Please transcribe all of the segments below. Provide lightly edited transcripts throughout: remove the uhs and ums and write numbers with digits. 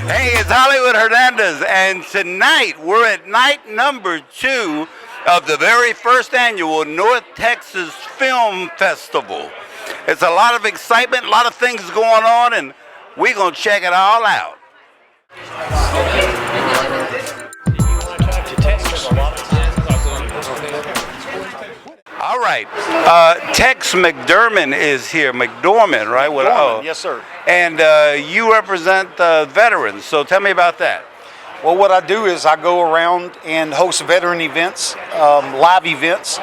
Hey, it's Hollywood Hernandez, and tonight we're at night number 2 of the very first annual North Texas Film Festival. It's a lot of excitement, a lot of things going on, and we're going to check it all out. All right, Tex McDermott is here. McDormand, right? McDormand, yes, sir. And you represent veterans, so tell me about that. Well, what I do is I go around and host veteran events, live events,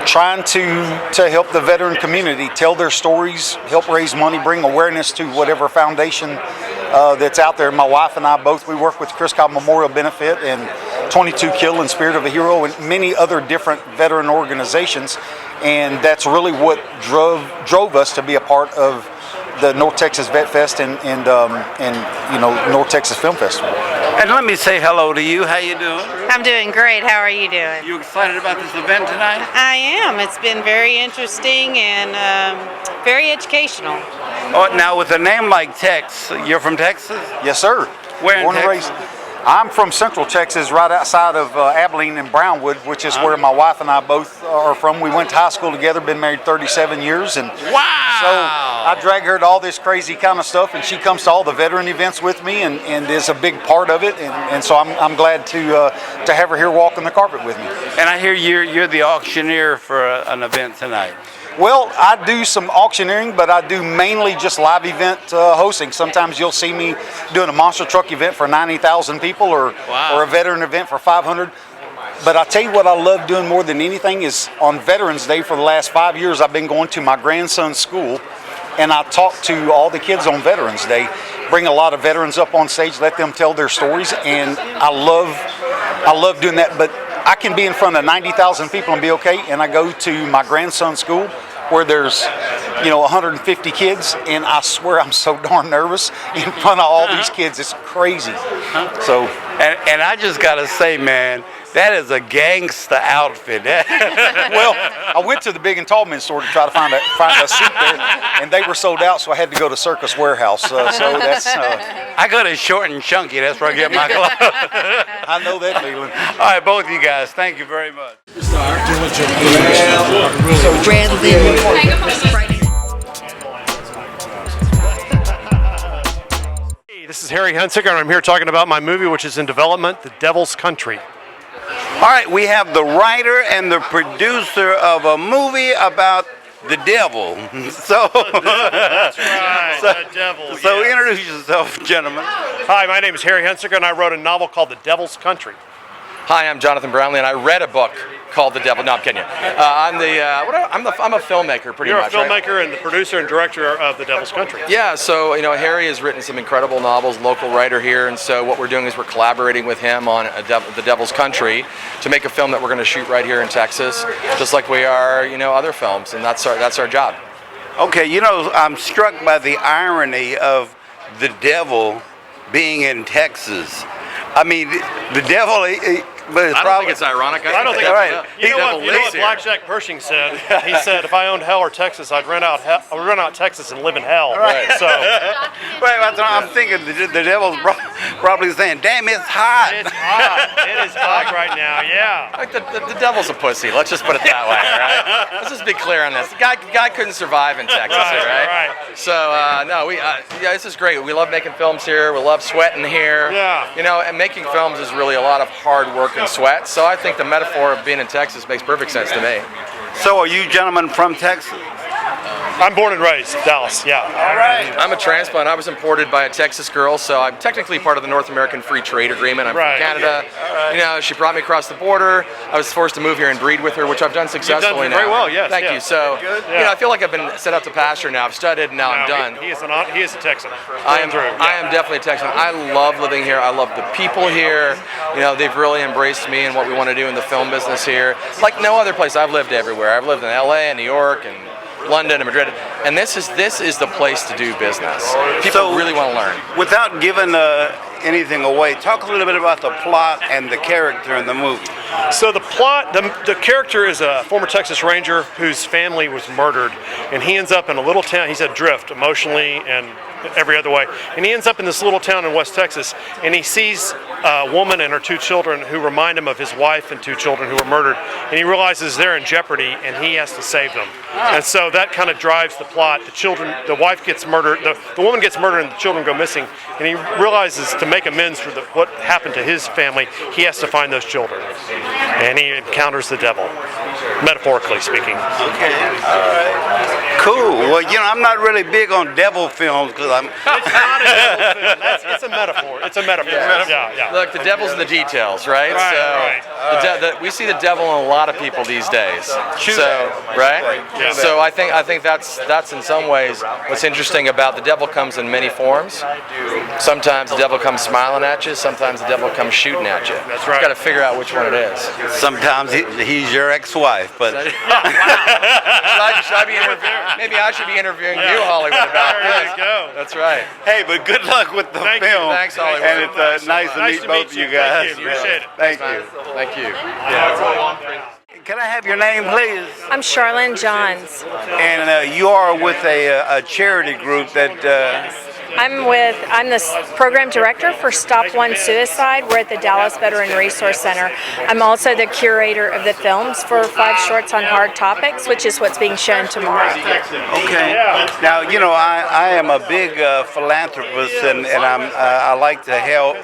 trying to help the veteran community tell their stories, help raise money, bring awareness to whatever foundation that's out there. My wife and I both, we work with Chris Cobb Memorial Benefit and 22 Kill and Spirit of a Hero and many other different veteran organizations, and that's really what drove us to be a part of the North Texas Vet Fest and North Texas Film Festival. And let me say hello to you. How you doing? I'm doing great. How are you doing? You excited about this event tonight? I am. It's been very interesting and very educational. Oh, now with a name like Tex, you're from Texas? Yes, sir. Where in Born and Texas? raised. I'm from Central Texas, right outside of Abilene and Brownwood, which is where my wife and I both are from. We went to high school together, been married 37 years, and wow! So I drag her to all this crazy kind of stuff, and she comes to all the veteran events with me, and is a big part of it, and so I'm glad to have her here walking the carpet with me. And I hear you're the auctioneer for an event tonight. Well, I do some auctioneering, but I do mainly just live event hosting. Sometimes you'll see me doing a monster truck event for 90,000 people or a veteran event for 500. But I tell you what I love doing more than anything is on Veterans Day for the last 5 years, I've been going to my grandson's school, and I talk to all the kids on Veterans Day, bring a lot of veterans up on stage, let them tell their stories, and I love doing that. But I can be in front of 90,000 people and be okay, and I go to my grandson's school where there's 150 kids, and I swear I'm so darn nervous in front of all these kids. It's crazy. So, and I just gotta say, man, that is a gangsta outfit. well, I went to the Big and Tall Men's store to try to find a seat there, and they were sold out, so I had to go to Circus Warehouse. So that's. I go to Short and Chunky. That's where I get my clothes. I know that feeling. All right, both of you guys, thank you very much. Hey, this is Harry Hunsicker, and I'm here talking about my movie, which is in development, The Devil's Country. All right, we have the writer and the producer of a movie about the devil. So That's right, the devil. So yes. introduce yourself, gentlemen. Hi, my name is Harry Hunsicker, and I wrote a novel called The Devil's Country. Hi, I'm Jonathan Brownlee, and I read a book called The Devil. No, I'm kidding you. I'm a filmmaker, pretty much. You're a filmmaker right? and the producer and director of The Devil's Country. Yeah, so Harry has written some incredible novels, local writer here, and so what we're doing is we're collaborating with him on The Devil's Country to make a film that we're going to shoot right here in Texas, just like we are, other films, and that's our job. Okay, I'm struck by the irony of the devil being in Texas. I mean, the devil. But I don't think it's ironic. I don't think right. You know what Black Jack Pershing said? He said, "If I owned hell or Texas, I'd rent out Texas and live in hell." Right. So, I'm thinking the devil's probably saying, "Damn, it's hot." It's hot. It is hot right now. Yeah. Like the devil's a pussy. Let's just put it that way, right? Let's just be clear on this. The guy couldn't survive in Texas, right? So this is great. We love making films here. We love sweating here. Yeah. And making films is really a lot of hard work and sweat. So I think the metaphor of being in Texas makes perfect sense to me. So are you gentlemen from Texas? I'm born and raised Dallas. Yeah. All right. I'm a transplant. I was imported by a Texas girl, so I'm technically part of the North American Free Trade Agreement. I'm from Canada. Right. She brought me across the border. I was forced to move here and breed with her, which I've done successfully. You've done very well, yes. Thank you. So, I feel like I've been set up to pasture now. I've studied, and now I'm done. He is a Texan. I am definitely a Texan. I love living here. I love the people here. They've really embraced me and what we want to do in the film business here. Like no other place. I've lived everywhere. I've lived in LA and New York and London and Madrid, and this is the place to do business. People really want to learn. Without giving anything away, talk a little bit about the plot and the character in the movie. So the plot, the character is a former Texas Ranger whose family was murdered, and he ends up in a little town. He's adrift emotionally and every other way, and he ends up in this little town in West Texas, and he sees a woman and her 2 children who remind him of his wife and 2 children who were murdered, and he realizes they're in jeopardy, and he has to save them. And so that kind of drives the plot. The wife gets murdered, the woman gets murdered, and the children go missing, and he realizes to make amends for what happened to his family, he has to find those children, and he encounters the devil, metaphorically speaking. Okay. All right. Cool. Well, I'm not really big on devil films because I'm. It's not a devil film. It's a metaphor. It's a metaphor. Yeah. Look, the devil's in the details, right? Right. We see the devil in a lot of people these days. Right? Yeah. So I think that's in some ways what's interesting about the devil comes in many forms. Sometimes the devil comes smiling at you. Sometimes the devil comes shooting at you. That's right. You got to figure out which one it is. Sometimes he's your ex-wife, but. Should I be interviewing? Maybe I should be interviewing you, Hollywood, about There this. you go. That's right. Hey, but good luck with the Thank you. film. Thanks, Hollywood. And it's nice to meet both of you guys. Thank you. Appreciate it. Thank you. Thank you. Can I have your name, please? I'm Charlene Johns. And you are with a charity group that. I'm the program director for Stop One Suicide. We're at the Dallas Veteran Resource Center. I'm also the curator of the films for 5 Shorts on Hard Topics, which is what's being shown tomorrow. Okay. Now, I am a big philanthropist, and I like to help.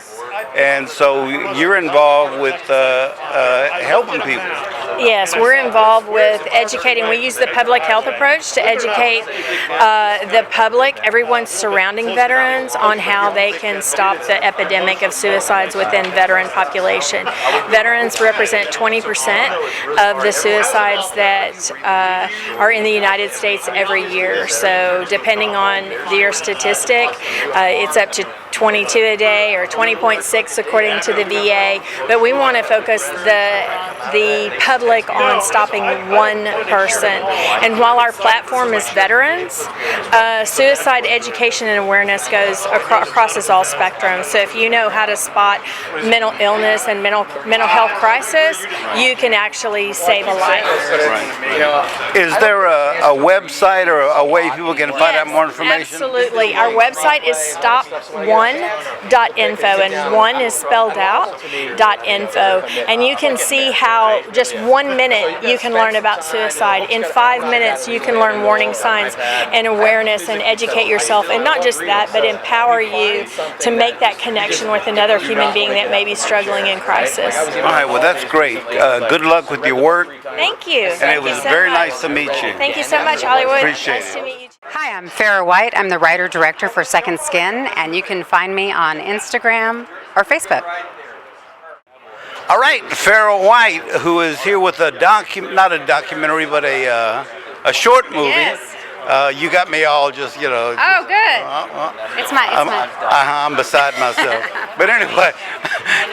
And so you're involved with helping people. Yes, we're involved with educating. We use the public health approach to educate the public, everyone surrounding veterans, on how they can stop the epidemic of suicides within veteran population. Veterans represent 20% of the suicides that are in the United States every year. So depending on your statistic, it's up to 22 a day or 20.6 according to the VA, but we want to focus the public on stopping one person. And while our platform is veterans, suicide education and awareness goes crosses all spectrums. So if you know how to spot mental illness and mental health crisis, you can actually save a life. Right. Is there a website or a way people can find out more information? Absolutely. Our website is stop1.info, and 1 is spelled out, .info. And you can see how just 1 minute you can learn about suicide. In 5 minutes you can learn warning signs and awareness and educate yourself. And not just that, but empower you to make that connection with another human being that may be struggling in crisis. All right, well, that's great. Good luck with your work. Thank you. And it was very nice to meet you. Thank you so much, Hollywood. Appreciate nice it. to meet you. Hi, I'm Farrah White. I'm the writer-director for Second Skin, and you can find me on Instagram or Facebook. All right, Farrah White, who is here with not a documentary, but a short movie. Yes. You got me all just, Oh, good. It's my. I'm beside myself. But anyway,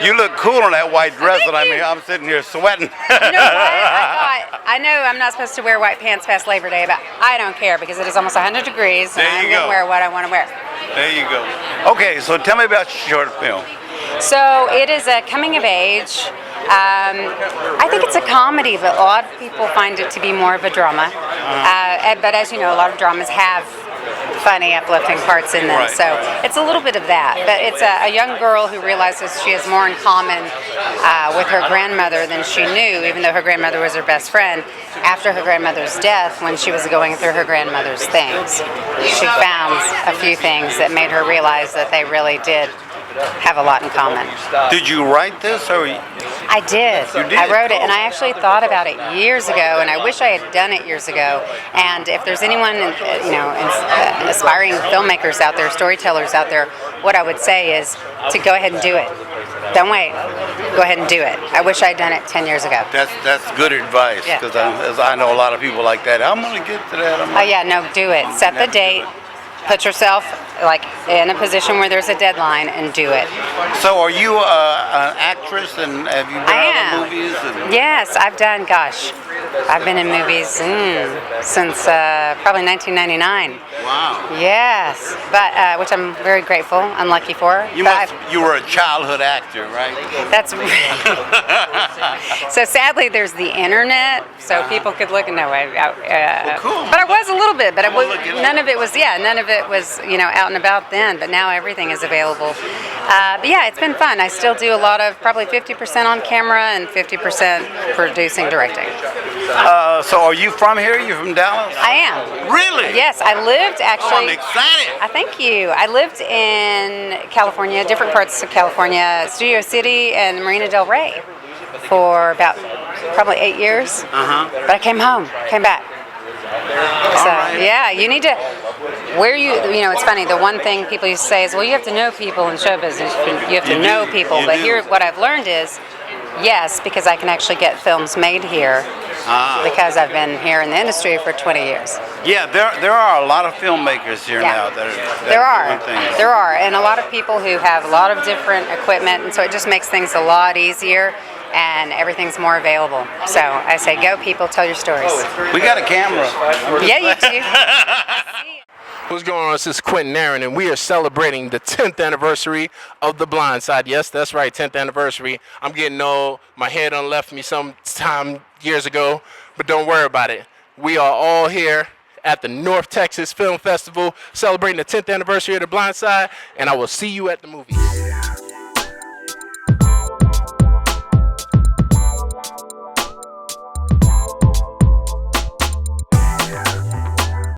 you look cool in that white dress, and I'm sitting here sweating. You know what? I know I'm not supposed to wear white pants past Labor Day, but I don't care because it is almost 100 degrees, and I'm going to wear what I want to wear. There you go. Okay, so tell me about your short film. So it is a coming of age. I think it's a comedy, but a lot of people find it to be more of a drama. But as you know, a lot of dramas have funny, uplifting parts in them. Right. So it's a little bit of that. But it's a young girl who realizes she has more in common with her grandmother than she knew, even though her grandmother was her best friend. After her grandmother's death, when she was going through her grandmother's things, she found a few things that made her realize that they really did have a lot in common. Did you write this, or? I did. You did? I wrote it, and I actually thought about it years ago, and I wish I had done it years ago. And if there's anyone, aspiring filmmakers out there, storytellers out there, what I would say is to go ahead and do it. Don't wait. Go ahead and do it. I wish I had done it 10 years ago. That's good advice, Yeah. because I know a lot of people like that. I'm going to get to that. Oh yeah, no, do it. Set the date. Put yourself in a position where there's a deadline and do it. So are you an actress, and have you done other movies? Yes, I've done, I've been in movies since probably 1999. Wow. Yes, but which I'm very grateful, unlucky for. You were a childhood actor, right? That's so sadly there's the internet, so people could look. No, cool. But I was a little bit, but none of it was out and about then. But now everything is available. But yeah, it's been fun. I still do a lot of probably 50% on camera and 50% producing, directing. So are you from here? You from Dallas? I am. Really? Yes, I lived actually. Oh, I'm excited. Thank you. I lived in California, different parts of California, Studio City and Marina Del Rey for about probably 8 years. But I came back. So yeah, you need to. It's funny. The one thing people used to say is, well, you have to know people in show business. You have to know people. But here, what I've learned is, yes, because I can actually get films made here. Because I've been here in the industry for 20 years. Yeah, there are a lot of filmmakers here now that are doing things. There are, and a lot of people who have a lot of different equipment, and so it just makes things a lot easier, and everything's more available. So I say, go people, tell your stories. We got a camera. Yeah, you do. What's going on? This is Quentin Aaron, and we are celebrating the 10th anniversary of The Blind Side. Yes, that's right, 10th anniversary. I'm getting old. My head done left me some time years ago, but don't worry about it. We are all here at the North Texas Film Festival celebrating the 10th anniversary of The Blind Side, and I will see you at the movies.